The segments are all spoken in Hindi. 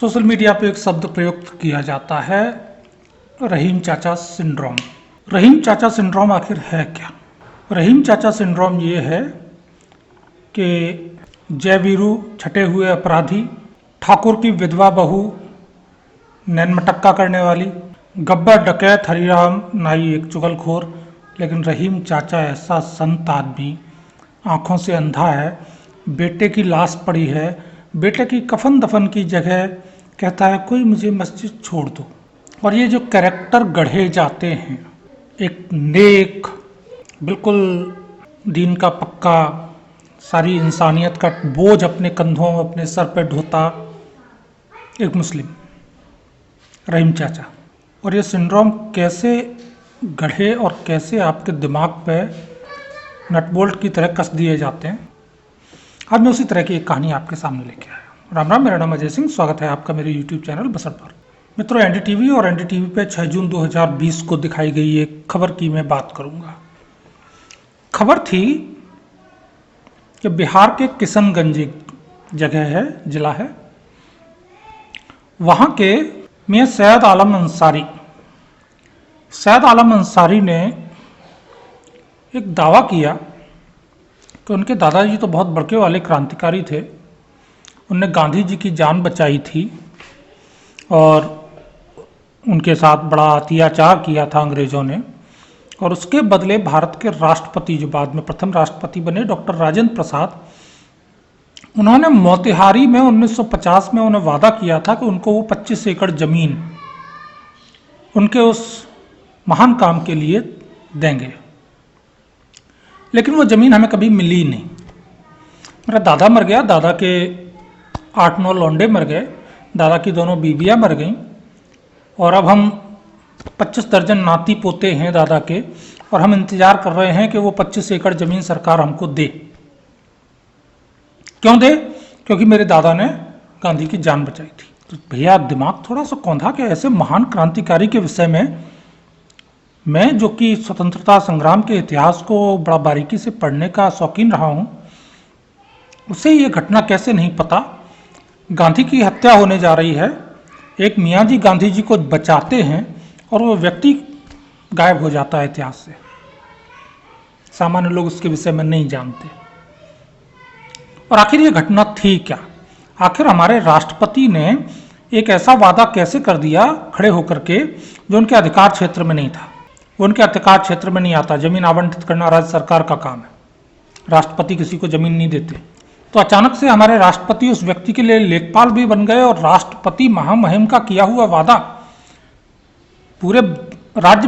सोशल मीडिया पे एक शब्द प्रयुक्त किया जाता है, रहीम चाचा सिंड्रोम। रहीम चाचा सिंड्रोम आखिर है क्या? रहीम चाचा सिंड्रोम ये है कि जय वीरू छटे हुए अपराधी, ठाकुर की विधवा बहू, नैन मटक्का करने वाली, गब्बर डकैत, हरिराम नाई एक चुगलखोर, लेकिन रहीम चाचा ऐसा संत आदमी, आंखों से अंधा है, बेटे की लाश पड़ी है, बेटे की कफन दफन की जगह कहता है कोई मुझे मस्जिद छोड़ दो। और ये जो कैरेक्टर गढ़े जाते हैं, एक नेक, बिल्कुल दीन का पक्का, सारी इंसानियत का बोझ अपने कंधों अपने सर पे ढोता एक मुस्लिम रहीम चाचा, और ये सिंड्रोम कैसे गढ़े और कैसे आपके दिमाग पे नटबोल्ट की तरह कस दिए जाते हैं, आज मैं उसी तरह की एक कहानी आपके सामने लेके आया। राम राम, मेरा नाम अजय सिंह, स्वागत है आपका मेरे YouTube चैनल बसर पर। मित्रों, NDTV और NDTV पे 6 जून 2020 को दिखाई गई एक खबर की मैं बात करूंगा। खबर थी कि बिहार के किशनगंज एक जगह है, जिला है, वहां के मियां सैयद आलम अंसारी ने एक दावा किया कि उनके दादाजी तो बहुत बड़के वाले क्रांतिकारी थे, उनने गांधी जी की जान बचाई थी और उनके साथ बड़ा अत्याचार किया था अंग्रेज़ों ने, और उसके बदले भारत के राष्ट्रपति, जो बाद में प्रथम राष्ट्रपति बने, डॉक्टर राजेंद्र प्रसाद, उन्होंने मोतिहारी में 1950 में उन्हें वादा किया था कि उनको वो 25 एकड़ ज़मीन उनके उस महान काम के लिए देंगे। लेकिन वो ज़मीन हमें कभी मिली नहीं। मेरा दादा मर गया, दादा के 8-9 लौंडे मर गए, दादा की दोनों बीबियाँ मर गईं, और अब हम 25 दर्जन नाती पोते हैं दादा के, और हम इंतज़ार कर रहे हैं कि वो 25 एकड़ ज़मीन सरकार हमको दे। क्यों दे? क्योंकि मेरे दादा ने गांधी की जान बचाई थी। तो भैया, दिमाग थोड़ा सा कौंधा कि ऐसे महान क्रांतिकारी के विषय में मैं, जो कि स्वतंत्रता संग्राम के इतिहास को बड़ा बारीकी से पढ़ने का शौकीन रहा हूँ, उसे ये घटना कैसे नहीं पता। गांधी की हत्या होने जा रही है, एक मियाँ जी गांधी जी को बचाते हैं और वो व्यक्ति गायब हो जाता है इतिहास से। सामान्य लोग उसके विषय में नहीं जानते। और आखिर ये घटना थी क्या? आखिर हमारे राष्ट्रपति ने एक ऐसा वादा कैसे कर दिया खड़े होकर के जो उनके अधिकार क्षेत्र में नहीं था? वो उनके अधिकार क्षेत्र में नहीं आता। जमीन आवंटित करना राज्य सरकार का काम है, राष्ट्रपति किसी को जमीन नहीं देते। तो अचानक से हमारे राष्ट्रपति उस व्यक्ति के लिए लेखपाल भी बन गए, और राष्ट्रपति महामहिम का किया हुआ वादा पूरे राज्य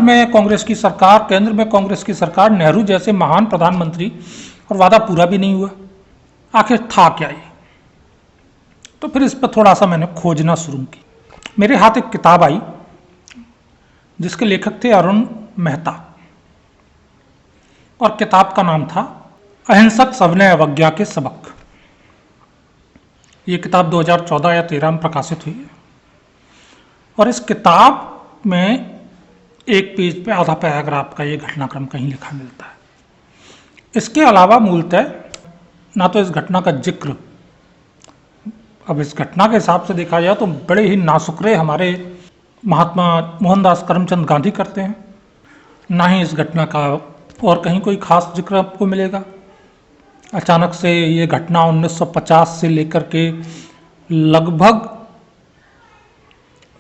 में कांग्रेस की सरकार, केंद्र में कांग्रेस की सरकार, नेहरू जैसे महान प्रधानमंत्री, और वादा पूरा भी नहीं हुआ। आखिर था क्या ये? तो फिर इस पर थोड़ा सा मैंने खोजना शुरू की। मेरे हाथ एक किताब आई जिसके लेखक थे अरुण मेहता, और किताब का नाम था अहिंसक सविनय अवज्ञा के सबक। ये किताब 2014 या 13 में प्रकाशित हुई है, और इस किताब में एक पेज पे आधा पैराग्राफ का ये घटनाक्रम कहीं लिखा मिलता है। इसके अलावा मूलतः ना तो इस घटना का जिक्र, अब इस घटना के हिसाब से देखा जाए तो बड़े ही नासुकरे हमारे महात्मा मोहनदास करमचंद गांधी करते हैं, ना ही इस घटना का और कहीं कोई खास जिक्र आपको मिलेगा। अचानक से ये घटना 1950 से लेकर के लगभग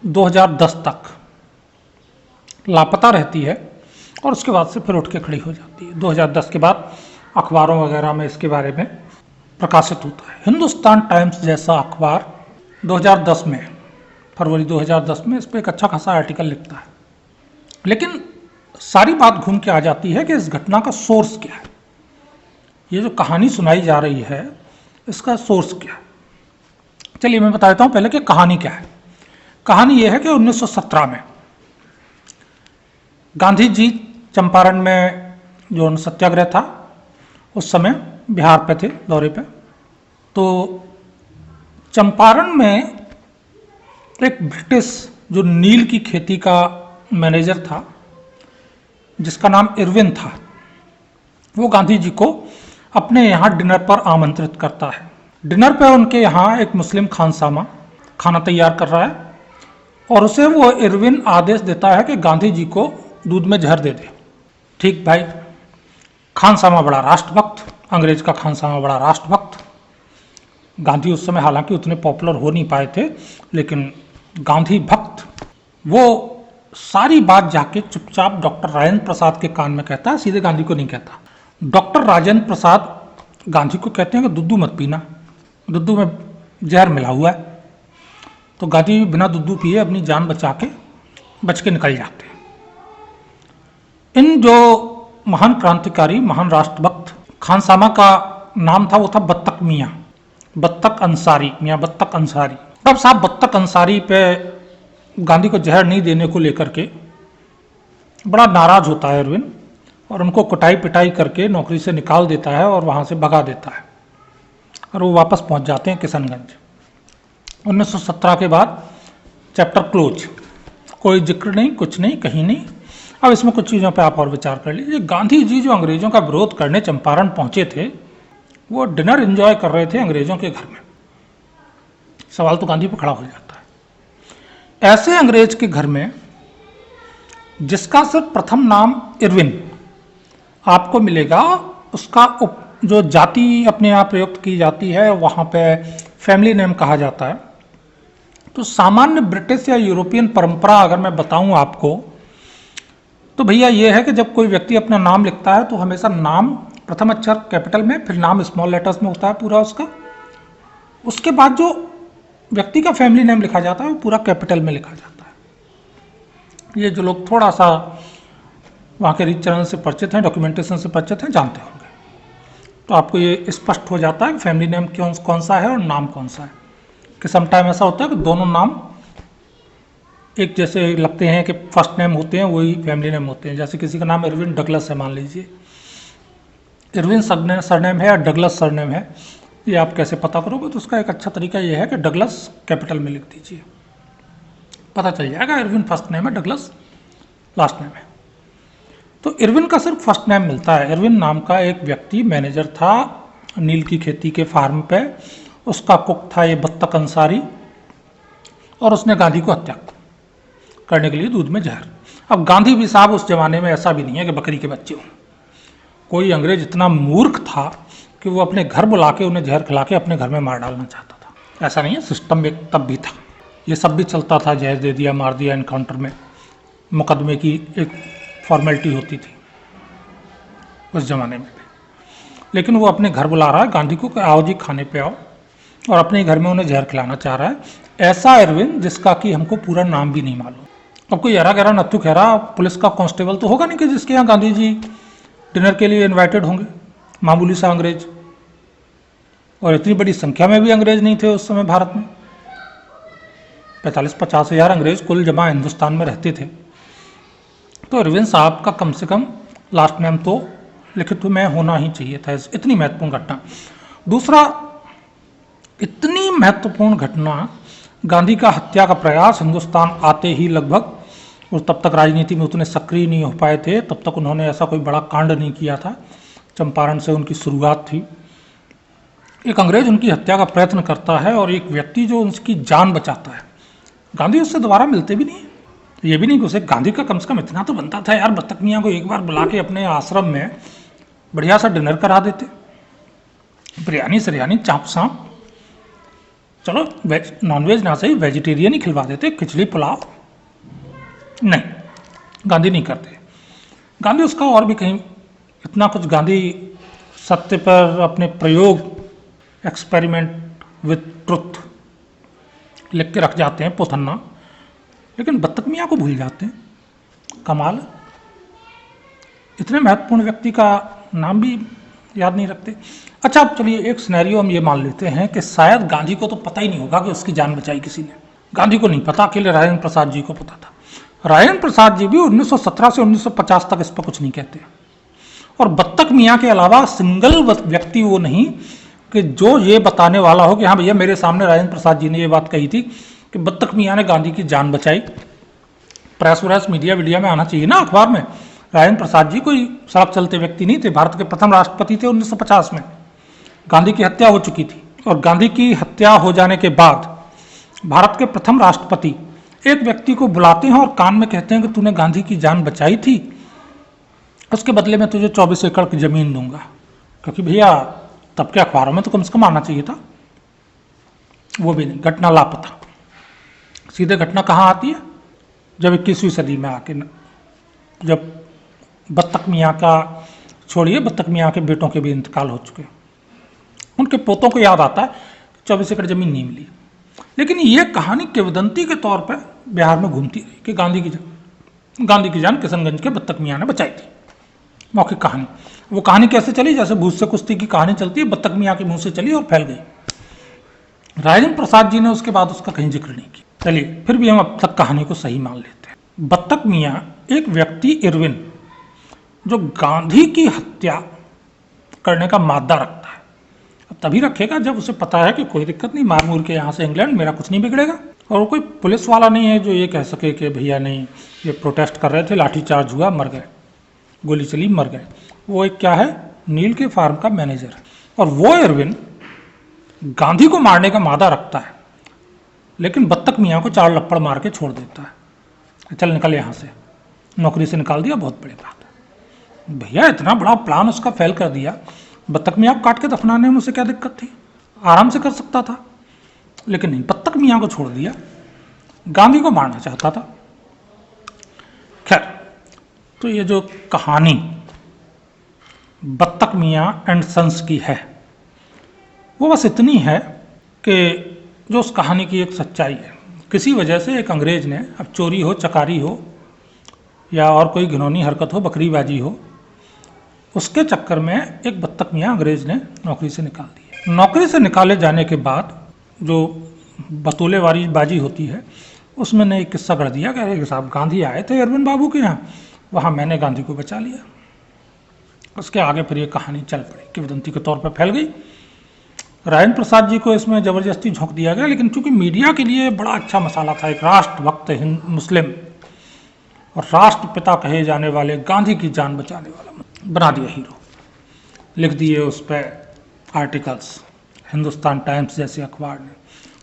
2010 तक लापता रहती है, और उसके बाद से फिर उठ के खड़ी हो जाती है। 2010 के बाद अखबारों वगैरह में इसके बारे में प्रकाशित होता है। हिंदुस्तान टाइम्स जैसा अखबार 2010 में, फरवरी 2010 में, इस पर एक अच्छा खासा आर्टिकल लिखता है। लेकिन सारी बात घूम के आ जाती है कि इस घटना का सोर्स क्या है। ये जो कहानी सुनाई जा रही है, इसका सोर्स क्या है? चलिए मैं बता देता हूँ पहले कि कहानी क्या है। कहानी ये है कि 1917 में गांधी जी चंपारण में जो सत्याग्रह था, उस समय बिहार पे थे, दौरे पे। तो चंपारण में एक ब्रिटिश जो नील की खेती का मैनेजर था, जिसका नाम इरविन था, वो गांधी जी को अपने यहाँ डिनर पर आमंत्रित करता है। डिनर पे उनके यहाँ एक मुस्लिम खानसामा खाना तैयार कर रहा है और उसे वो इरविन आदेश देता है कि गांधी जी को दूध में जहर दे दे। ठीक भाई, खानसामा बड़ा राष्ट्रभक्त, अंग्रेज का खानसामा बड़ा राष्ट्रभक्त। गांधी उस समय हालांकि उतने पॉपुलर हो नहीं पाए थे, लेकिन गांधी भक्त। वो सारी बात जाके चुपचाप डॉक्टर राजेंद्र प्रसाद के कान में कहता है, सीधे गांधी को नहीं कहता। डॉक्टर राजेंद्र प्रसाद गांधी को कहते हैं कि दुद्धू मत पीना, दुद्धू में जहर मिला हुआ है। तो गांधी बिना दुद्धू पिए अपनी जान बच के निकल जाते हैं। इन जो महान क्रांतिकारी, महान राष्ट्रभक्त खानसामा का नाम था, वो था बत्तक मियाँ, बत्तक अंसारी, मियाँ बत्तक अंसारी। अब साहब बत्तक अंसारी पे गांधी को जहर नहीं देने को लेकर के बड़ा नाराज होता है इरविन और उनको कुटाई पिटाई करके नौकरी से निकाल देता है और वहाँ से भगा देता है और वो वापस पहुँच जाते हैं किशनगंज। 1917 के बाद चैप्टर क्लोज, कोई जिक्र नहीं, कुछ नहीं, कहीं नहीं। अब इसमें कुछ चीज़ों पे आप और विचार कर लीजिए। गांधी जी जो अंग्रेज़ों का विरोध करने चंपारण पहुँचे थे, वो डिनर एंजॉय कर रहे थे अंग्रेज़ों के घर में। सवाल तो गांधी पर खड़ा हो जाता है, ऐसे अंग्रेज के घर में जिसका सिर्फ प्रथम नाम इरविन आपको मिलेगा, उसका जो जाति अपने आप प्रयुक्त की जाती है, वहाँ पे फैमिली नेम कहा जाता है। तो सामान्य ब्रिटिश या यूरोपियन परंपरा अगर मैं बताऊं आपको, तो भैया ये है कि जब कोई व्यक्ति अपना नाम लिखता है तो हमेशा नाम प्रथम अक्षर कैपिटल में, फिर नाम स्मॉल लेटर्स में होता है पूरा उसका। उसके बाद जो व्यक्ति का फैमिली नेम लिखा जाता है वो पूरा कैपिटल में लिखा जाता है। ये जो लोग थोड़ा सा वहाँ के रीत चरण से परिचित हैं, डॉक्यूमेंटेशन से परिचित हैं, जानते होंगे। तो आपको ये स्पष्ट हो जाता है कि फैमिली नेम कौन सा है और नाम कौन सा है। कि समटाइम ऐसा होता है कि दोनों नाम एक जैसे लगते हैं कि फर्स्ट नेम होते हैं वही फैमिली नेम होते हैं। जैसे किसी का नाम इरविन डगलस है, मान लीजिए इरविन सरनेम है या डगलस सरनेम है, ये आप कैसे पता करोगे? तो उसका एक अच्छा तरीका ये है कि डगलस कैपिटल में लिख दीजिए, पता चल जाएगा इरविन फर्स्ट नेम है, डगलस लास्ट नेम है। तो इरविन का सिर्फ फर्स्ट नेम मिलता है। इरविन नाम का एक व्यक्ति मैनेजर था नील की खेती के फार्म पे, उसका कुक था ये बत्तक अंसारी, और उसने गांधी को हत्या करने के लिए दूध में जहर। अब गांधी भी साहब उस जमाने में ऐसा भी नहीं है कि बकरी के बच्चे हों। कोई अंग्रेज इतना मूर्ख था कि वो अपने घर बुला के उन्हें जहर खिला के अपने घर में मार डालना चाहता था। ऐसा नहीं है, सिस्टम एक तब भी था, ये सब भी चलता था, जहर दे दिया, मार दिया, एनकाउंटर में मुकदमे की एक फॉर्मेलिटी होती थी उस जमाने में। लेकिन वो अपने घर बुला रहा है गांधी को, आओ जी खाने पे आओ, और अपने घर में उन्हें जहर खिलाना चाह रहा है। ऐसा इरविन जिसका कि हमको पूरा नाम भी नहीं मालूम। अब कोई एरा गहरा नत्थु खैरा पुलिस का कांस्टेबल तो होगा नहीं कि जिसके यहाँ गांधी जी डिनर के लिए इनवाइटेड होंगे, मामूली सा अंग्रेज। और इतनी बड़ी संख्या में भी अंग्रेज नहीं थे उस समय भारत में, 45-50 हज़ार अंग्रेज कुल जमा हिंदुस्तान में रहते थे। तो इरविन साहब का कम से कम लास्ट नेम तो लिखित में होना ही चाहिए था। इतनी महत्वपूर्ण घटना। दूसरा, इतनी महत्वपूर्ण घटना, गांधी का हत्या का प्रयास हिंदुस्तान आते ही लगभग, और तब तक राजनीति में उतने सक्रिय नहीं हो पाए थे, तब तक उन्होंने ऐसा कोई बड़ा कांड नहीं किया था। चंपारण से उनकी शुरुआत थी। एक अंग्रेज उनकी हत्या का प्रयत्न करता है और एक व्यक्ति जो उसकी जान बचाता है, गांधी उससे दोबारा मिलते भी नहीं। ये भी नहीं कि उसे गांधी का कम से कम इतना तो बनता था यार, बत्तक मियाँ को एक बार बुला के अपने आश्रम में बढ़िया सा डिनर करा देते, बिरयानी सरियानी चाप सांप, चलो वेज नॉनवेज ना सही वेजिटेरियन ही खिलवा देते, खिचड़ी पुलाव। नहीं, गांधी नहीं करते। गांधी उसका और भी कहीं इतना कुछ, गांधी सत्य पर अपने प्रयोग, एक्सपेरिमेंट विथ ट्रुथ लिख के रख जाते हैं पोथन्ना, लेकिन बत्तक मियाँ को भूल जाते हैं। कमाल, इतने महत्वपूर्ण व्यक्ति का नाम भी याद नहीं रखते। अच्छा, अब चलिए एक सिनेरियो हम ये मान लेते हैं कि शायद गांधी को तो पता ही नहीं होगा कि उसकी जान बचाई किसी ने। गांधी को नहीं पता, अकेले राजेंद्र प्रसाद जी को पता था। राजेंद्र प्रसाद जी भी 1917 से 1950 तक इस पर कुछ नहीं कहते। और बत्तक मियाँ के अलावा सिंगल व्यक्ति वो नहीं कि जो ये बताने वाला हो कि हाँ भैया मेरे सामने राजेंद्र प्रसाद जी ने ये बात कही थी कि बत्तक मियाँ ने गांधी की जान बचाई। प्रेस व्रेस मीडिया वीडिया में आना चाहिए ना, अखबार में। राजेंद्र प्रसाद जी कोई सड़क चलते व्यक्ति नहीं थे, भारत के प्रथम राष्ट्रपति थे 1950 में। गांधी की हत्या हो चुकी थी और गांधी की हत्या हो जाने के बाद भारत के प्रथम राष्ट्रपति एक व्यक्ति को बुलाते हैं और कान में कहते हैं कि तूने गांधी की जान बचाई थी, उसके बदले में तुझे 24 एकड़ की जमीन दूंगा। क्योंकि भैया तब के अखबारों में तो कम से कम आना चाहिए था, वो भी नहीं, घटना लापता। सीधे घटना कहाँ आती है, जब 21वीं सदी में आके, जब बत्तख मियाँ का छोड़िए, बत्तख मियाँ के बेटों के भी इंतकाल हो चुके, उनके पोतों को याद आता है 24 एकड़ जमीन नहीं मिली। लेकिन ये कहानी किंवदंती के तौर पर बिहार में घूमती रही कि गांधी की जान किशनगंज के बत्तख मियाँ ने बचाई थी। मौखिक कहानी, वो कहानी कैसे चली, जैसे भूत से कुश्ती की कहानी चलती है, बत्तख मियाँ के मुंह से चली और फैल गई। राजेंद्र प्रसाद जी ने उसके बाद उसका कहीं जिक्र नहीं किया। चलिए फिर भी हम अब तक कहानी को सही मान लेते हैं। बत्तख मियाँ एक व्यक्ति इरविन, जो गांधी की हत्या करने का मादा रखता है, अब तभी रखेगा जब उसे पता है कि कोई दिक्कत नहीं, मार मूर के यहाँ से इंग्लैंड, मेरा कुछ नहीं बिगड़ेगा। और वो कोई पुलिस वाला नहीं है जो ये कह सके कि भैया नहीं, ये प्रोटेस्ट कर रहे थे, लाठीचार्ज हुआ, मर गए, गोली चली, मर गए। वो एक क्या है, नील के फार्म का मैनेजर है। और वो इरविन गांधी को मारने का मादा रखता है, लेकिन बत्तख मियाँ को 4 लप्पड़ मार के छोड़ देता है, चल निकल यहाँ से, नौकरी से निकाल दिया, बहुत बड़ी बात है। भैया इतना बड़ा प्लान उसका फेल कर दिया, बत्तख मियाँ को काट के दफनाने में उसे क्या दिक्कत थी, आराम से कर सकता था। लेकिन नहीं, बत्तख मियाँ को छोड़ दिया, गांधी को मारना चाहता था। खैर, तो ये जो कहानी बत्तख मियाँ एंड सन्स की है, वो बस इतनी है कि जो उस कहानी की एक सच्चाई है। किसी वजह से एक अंग्रेज ने, अब चोरी हो, चकारी हो, या और कोई घिनौनी हरकत हो, बकरीबाजी हो, उसके चक्कर में एक बत्तख मियाँ अंग्रेज ने नौकरी से निकाल दिया। नौकरी से निकाले जाने के बाद जो बतौलेवारी बाजी होती है, उसमें ने एक किस्सा गढ़ दिया कि साहब गांधी आए थे अरविंद बाबू के यहाँ, वहाँ मैंने गांधी को बचा लिया। उसके आगे फिर ये कहानी चल पड़ी, किंवदंती के तौर पर फैल गई। राजेंद्र प्रसाद जी को इसमें ज़बरदस्ती झोंक दिया गया, लेकिन चूंकि मीडिया के लिए बड़ा अच्छा मसाला था, एक राष्ट्रभक्त मुस्लिम और राष्ट्रपिता कहे जाने वाले गांधी की जान बचाने वाला बना दिया हीरो। लिख दिए उस पर आर्टिकल्स, हिंदुस्तान टाइम्स जैसे अखबार ने,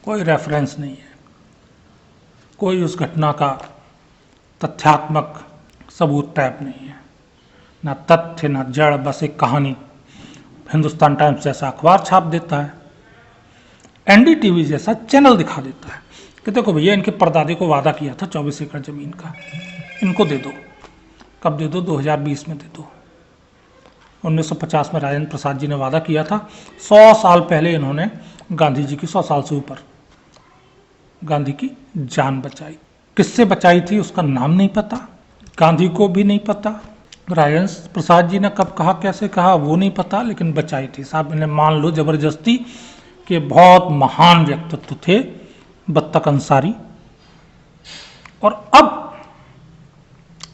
कोई रेफरेंस नहीं है, कोई उस घटना का तथ्यात्मक सबूत टाइप नहीं है, ना तथ्य ना जड़, बस एक कहानी। हिंदुस्तान टाइम्स जैसा अखबार छाप देता है, एनडीटीवी जैसा चैनल दिखा देता है कि देखो भैया इनके परदादे को वादा किया था 24 एकड़ जमीन का, इनको दे दो। कब दे दो? 2020 में दे दो। 1950 में राजेंद्र प्रसाद जी ने वादा किया था, 100 साल पहले इन्होंने गांधी जी की, 100 साल से ऊपर, गांधी की जान बचाई। किससे बचाई थी उसका नाम नहीं पता, गांधी को भी नहीं पता, राजेंद्र प्रसाद जी ने कब कहा, कैसे कहा, वो नहीं पता, लेकिन बचाई थी। साहब इन्हें मान लो जबरदस्ती कि बहुत महान व्यक्तित्व थे बत्तख अंसारी। और अब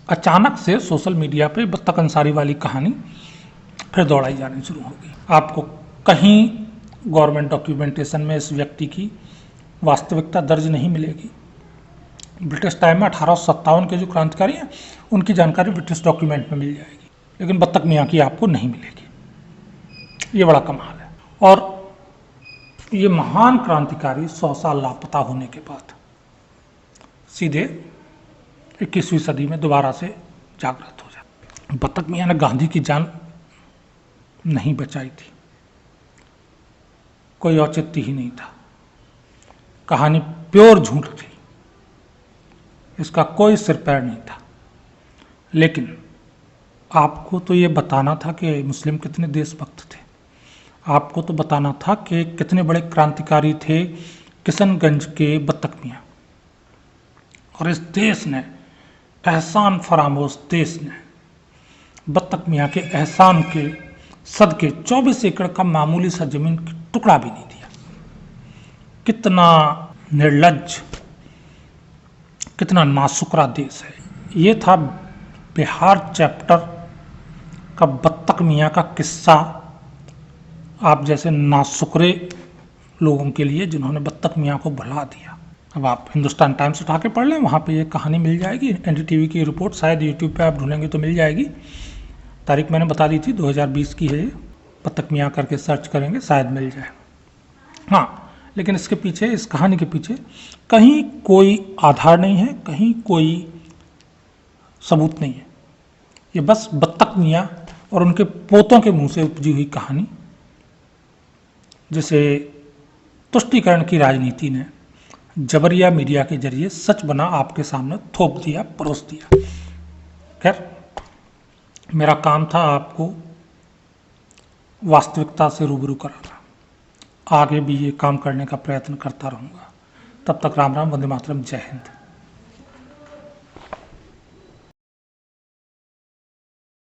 अचानक से सोशल मीडिया पे बत्तख अंसारी वाली कहानी फिर दौड़ाई जानी शुरू हो गई। आपको कहीं गवर्नमेंट डॉक्यूमेंटेशन में इस व्यक्ति की वास्तविकता दर्ज नहीं मिलेगी। ब्रिटिश टाइम में 1857 के जो क्रांतिकारी हैं उनकी जानकारी ब्रिटिश डॉक्यूमेंट में मिल जाएगी, लेकिन बत्तख मियाँ की आपको नहीं मिलेगी। ये बड़ा कमाल है। और ये महान क्रांतिकारी 100 साल लापता होने के बाद सीधे 21वीं सदी में दोबारा से जागृत हो जाते। बत्तख मियाँ ने गांधी की जान नहीं बचाई थी, कोई औचित्य ही नहीं था, कहानी प्योर झूठ थी, इसका कोई सिर पैर नहीं था। लेकिन आपको तो ये बताना था कि मुस्लिम कितने देशभक्त थे, आपको तो बताना था कि कितने बड़े क्रांतिकारी थे किशनगंज के बत्तख मियाँ। और इस देश ने, एहसान फरामोश देश ने, बत्तख मियाँ के एहसान के सदके 24 एकड़ का मामूली सा जमीन का टुकड़ा भी नहीं दिया। कितना निर्लज्ज, कितना नासुकरा देश है। ये था बिहार चैप्टर का बत्तख मियाँ का किस्सा, आप जैसे नासुकरे लोगों के लिए जिन्होंने बत्तख मियाँ को भुला दिया। अब आप हिंदुस्तान टाइम्स उठा के पढ़ लें, वहाँ पे ये कहानी मिल जाएगी। एनडीटीवी की रिपोर्ट शायद यूट्यूब पे आप ढूंढेंगे तो मिल जाएगी। तारीख मैंने बता दी थी, 2020 की है ये। बत्तख मियाँ करके सर्च करेंगे शायद मिल जाए। हाँ, लेकिन इसके पीछे, इस कहानी के पीछे कहीं कोई आधार नहीं है, कहीं कोई सबूत नहीं है। ये बस बत्तख मियाँ और उनके पोतों के मुंह से उपजी हुई कहानी, जिसे तुष्टीकरण की राजनीति ने जबरिया मीडिया के जरिए सच बना आपके सामने थोप दिया, परोस दिया। खैर, मेरा काम था आपको वास्तविकता से रूबरू कराना। आगे भी ये काम करने का प्रयत्न करता रहूँगा। तब तक राम राम, वंदे मातरम, जय हिंद।